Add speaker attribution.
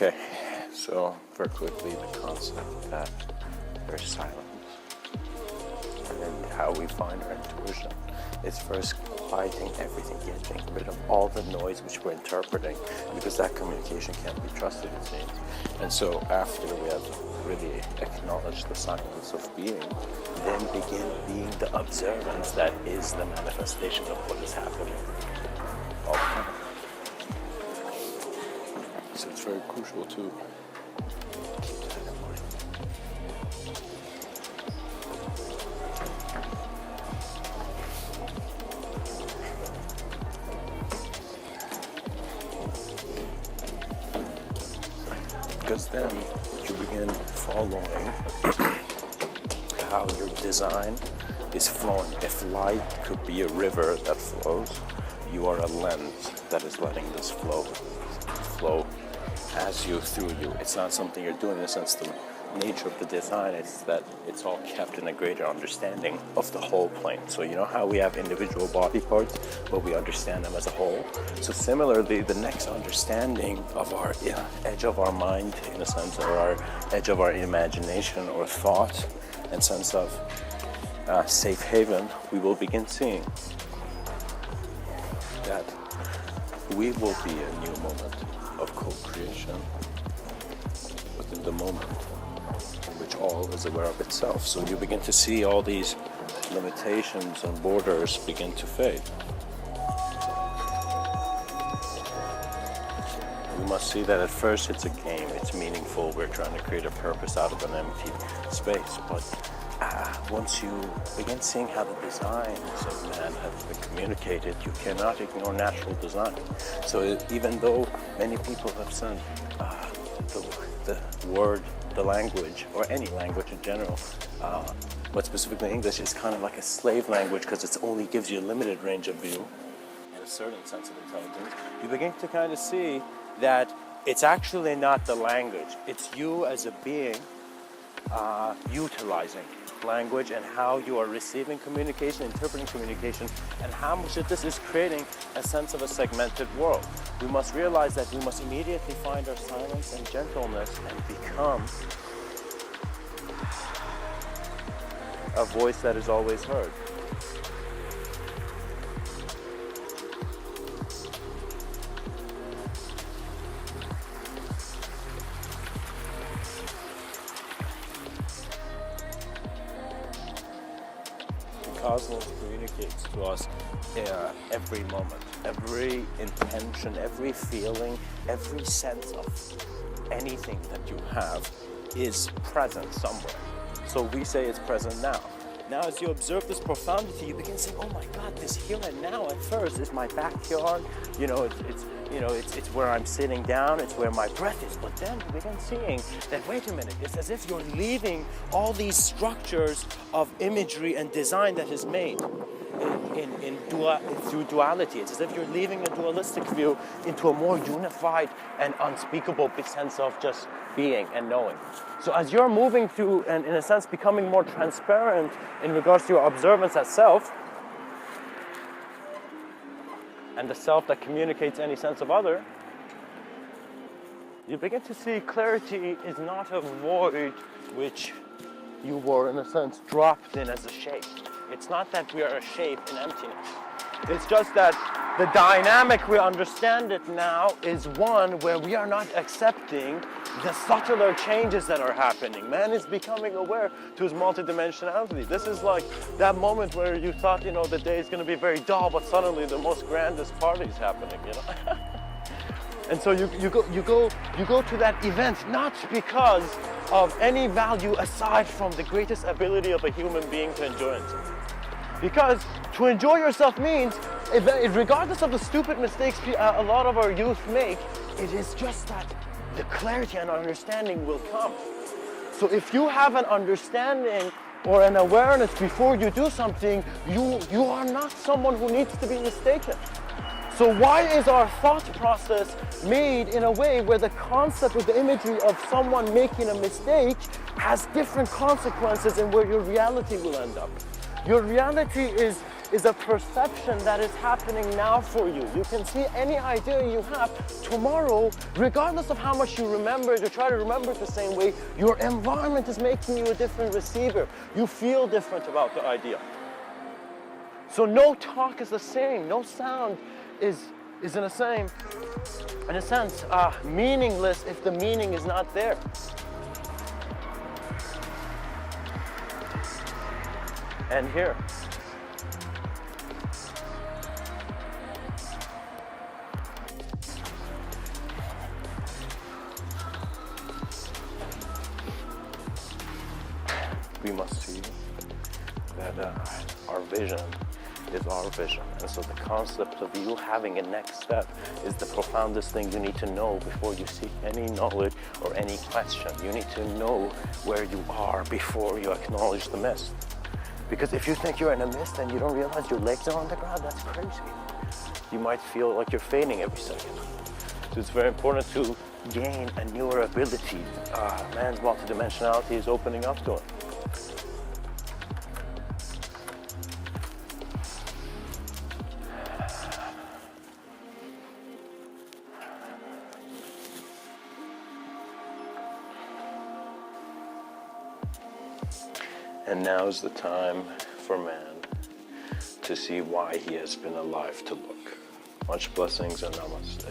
Speaker 1: Okay, so very quickly the concept that there's silence and then how we find our intuition is first quieting everything, getting rid of all the noise which we're interpreting, because that communication can't be trusted, it seems. And so after we have really acknowledged the silence of being, then begin being the observance that is the manifestation of what is happening all the time. So it's very crucial to keep that in mind. Because then you begin following how your design is flowing. If light could be a river that flows, you are a lens that is letting this flow as you, through you. It's not something you're doing in the sense the nature of the design is that it's all kept in a greater understanding of the whole plane. So you know how we have individual body parts, but we understand them as a whole? So similarly, the next understanding of our edge of our mind, in a sense, or our edge of our imagination or thought and sense of safe haven, we will begin seeing that we will be a new moment of co-creation within the moment in which all is aware of itself. So you begin to see all these limitations and borders begin to fade. We must see that at first it's a game, it's meaningful, we're trying to create a purpose out of an empty space, but once you begin seeing how the designs of man have been communicated, you cannot ignore natural design. So even though many people have said the word, the language, or any language in general, but specifically English, is kind of like a slave language because it only gives you a limited range of view and a certain sense of intelligence, you begin to kind of see that it's actually not the language, it's you as a being utilizing language and how you are receiving communication, interpreting communication, and how much of this is creating a sense of a segmented world. We must realize that we must immediately find our silence and gentleness and become a voice that is always heard. Cosmos communicates to us every moment, every intention, every feeling, every sense of anything that you have is present somewhere. So we say it's present now. Now as you observe this profundity, you begin saying, oh my God, this here and now at first is my backyard, it's where I'm sitting down, it's where my breath is. But then you begin seeing that, wait a minute, it's as if you're leaving all these structures of imagery and design that is made through duality. It's as if you're leaving a dualistic view into a more unified and unspeakable sense of just being and knowing. So as you're moving through and in a sense becoming more transparent in regards to your observance as self, and the self that communicates any sense of other, you begin to see clarity is not a void which you were in a sense dropped in as a shape. It's not that we are a shape in emptiness. It's just that the dynamic we understand it now is one where we are not accepting the subtler changes that are happening. Man is becoming aware to his multidimensionality. This is like that moment where you thought, the day is going to be very dull, but suddenly the most grandest party is happening, And so you go to that event not because of any value aside from the greatest ability of a human being to enjoy himself. Because to enjoy yourself means, regardless of the stupid mistakes a lot of our youth make, it is just that the clarity and understanding will come. So if you have an understanding or an awareness before you do something, you are not someone who needs to be mistaken. So why is our thought process made in a way where the concept or the imagery of someone making a mistake has different consequences and where your reality will end up? Your reality is is a perception that is happening now for you. You can see any idea you have tomorrow, regardless of how much you remember it, you try to remember it the same way, your environment is making you a different receiver. You feel different about the idea. So no talk is the same, no sound is in a sense, meaningless if the meaning is not there. And here. We must see that our vision is our vision. And so the concept of you having a next step is the profoundest thing you need to know before you seek any knowledge or any question. You need to know where you are before you acknowledge the mist. Because if you think you're in a mist and you don't realize your legs are on the ground, that's crazy. You might feel like you're fading every second. So it's very important to gain a newer ability. Man's multidimensionality is opening up to him. And now's the time for man to see why he has been alive to look. Much blessings and namaste.